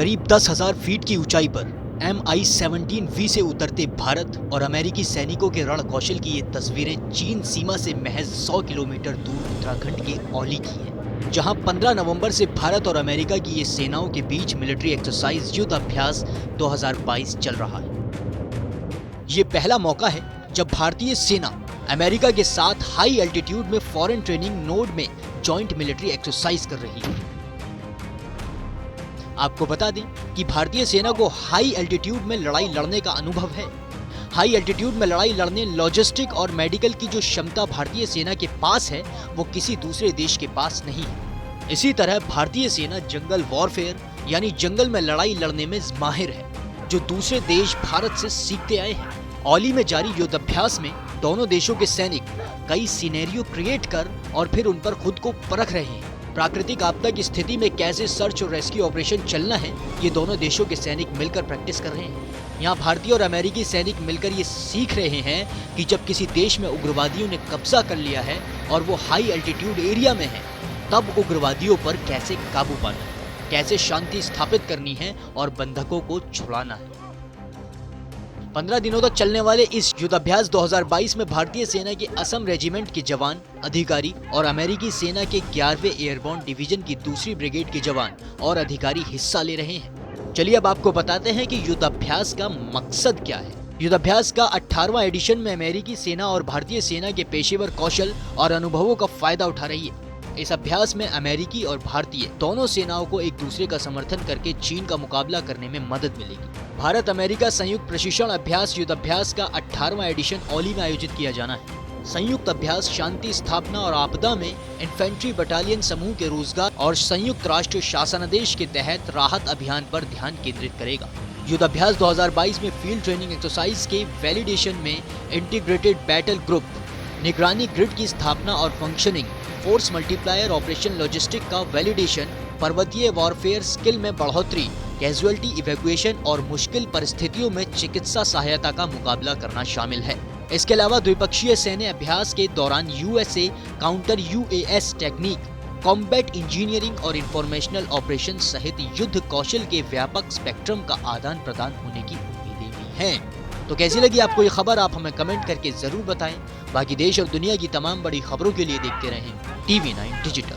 करीब 10,000 फीट की ऊंचाई पर MI-17V से उतरते भारत और अमेरिकी सैनिकों के रण कौशल की ये तस्वीरें चीन सीमा से महज 100 किलोमीटर दूर उत्तराखंड के औली की हैं, जहां 15 नवंबर से भारत और अमेरिका की ये सेनाओं के बीच मिलिट्री एक्सरसाइज युद्ध अभ्यास 2022 चल रहा है। ये पहला मौका है जब भारतीय सेना अमेरिका के साथ हाई एल्टीट्यूड में फॉरेन ट्रेनिंग नोड में जॉइंट मिलिट्री एक्सरसाइज कर रही है। आपको बता दें कि भारतीय सेना को हाई एल्टीट्यूड में लड़ाई लड़ने का अनुभव है। हाई एल्टीट्यूड में लड़ाई लड़ने लॉजिस्टिक और मेडिकल की जो क्षमता भारतीय सेना के पास है वो किसी दूसरे देश के पास नहीं है। इसी तरह भारतीय सेना जंगल वॉरफेयर यानी जंगल में लड़ाई लड़ने में माहिर है, जो दूसरे देश भारत से सीखते आए हैं। औली में जारी युद्धाभ्यास में दोनों देशों के सैनिक कई सिनेरियो क्रिएट कर और फिर उन पर खुद को परख रहे हैं। प्राकृतिक आपदा की स्थिति में कैसे सर्च और रेस्क्यू ऑपरेशन चलना है, ये दोनों देशों के सैनिक मिलकर प्रैक्टिस कर रहे हैं। यहाँ भारतीय और अमेरिकी सैनिक मिलकर ये सीख रहे हैं कि जब किसी देश में उग्रवादियों ने कब्जा कर लिया है और वो हाई एल्टीट्यूड एरिया में है, तब उग्रवादियों पर कैसे काबू पाना है, कैसे शांति स्थापित करनी है और बंधकों को छुड़ाना है। 15 दिनों तक चलने वाले इस युद्धाभ्यास 2022 में भारतीय सेना के असम रेजिमेंट के जवान, अधिकारी और अमेरिकी सेना के 11वें एयरबोर्न डिवीजन की दूसरी ब्रिगेड के जवान और अधिकारी हिस्सा ले रहे हैं। चलिए अब आपको बताते हैं कि युद्धाभ्यास का मकसद क्या है। युद्धाभ्यास का 18वां एडिशन में अमेरिकी सेना और भारतीय सेना के पेशेवर कौशल और अनुभवों का फायदा उठा रही है। इस अभ्यास में अमेरिकी और भारतीय दोनों सेनाओं को एक दूसरे का समर्थन करके चीन का मुकाबला करने में मदद मिलेगी। भारत अमेरिका संयुक्त प्रशिक्षण अभ्यास युद्धाभ्यास का 18वां एडिशन औली में आयोजित किया जाना है। संयुक्त अभ्यास शांति स्थापना और आपदा में इन्फेंट्री बटालियन समूह के रोजगार और संयुक्त राष्ट्र शासनादेश के तहत राहत अभियान पर ध्यान केंद्रित करेगा। युद्धाभ्यास 2022 में फील्ड ट्रेनिंग एक्सरसाइज के वैलिडेशन में इंटीग्रेटेड बैटल ग्रुप, निगरानी ग्रिड की स्थापना और functioning, force multiplier operation logistic का वैलिडेशन, पर्वतीय वॉरफेयर स्किल में बढ़ोतरी, कैजुअलिटी इवैक्यूएशन और मुश्किल परिस्थितियों में चिकित्सा सहायता का मुकाबला करना शामिल है। इसके अलावा द्विपक्षीय सैन्य अभ्यास के दौरान USA counter US technique, combat engineering और इंफॉर्मेशनल ऑपरेशन सहित युद्ध कौशल के व्यापक स्पेक्ट्रम का आदान प्रदान होने की उम्मीदें भी हैं। तो कैसी लगी आपको ये खबर, आप हमें कमेंट करके जरूर बताएं। बाकी देश और दुनिया की तमाम बड़ी खबरों के लिए देखते रहें TV9 डिजिटल।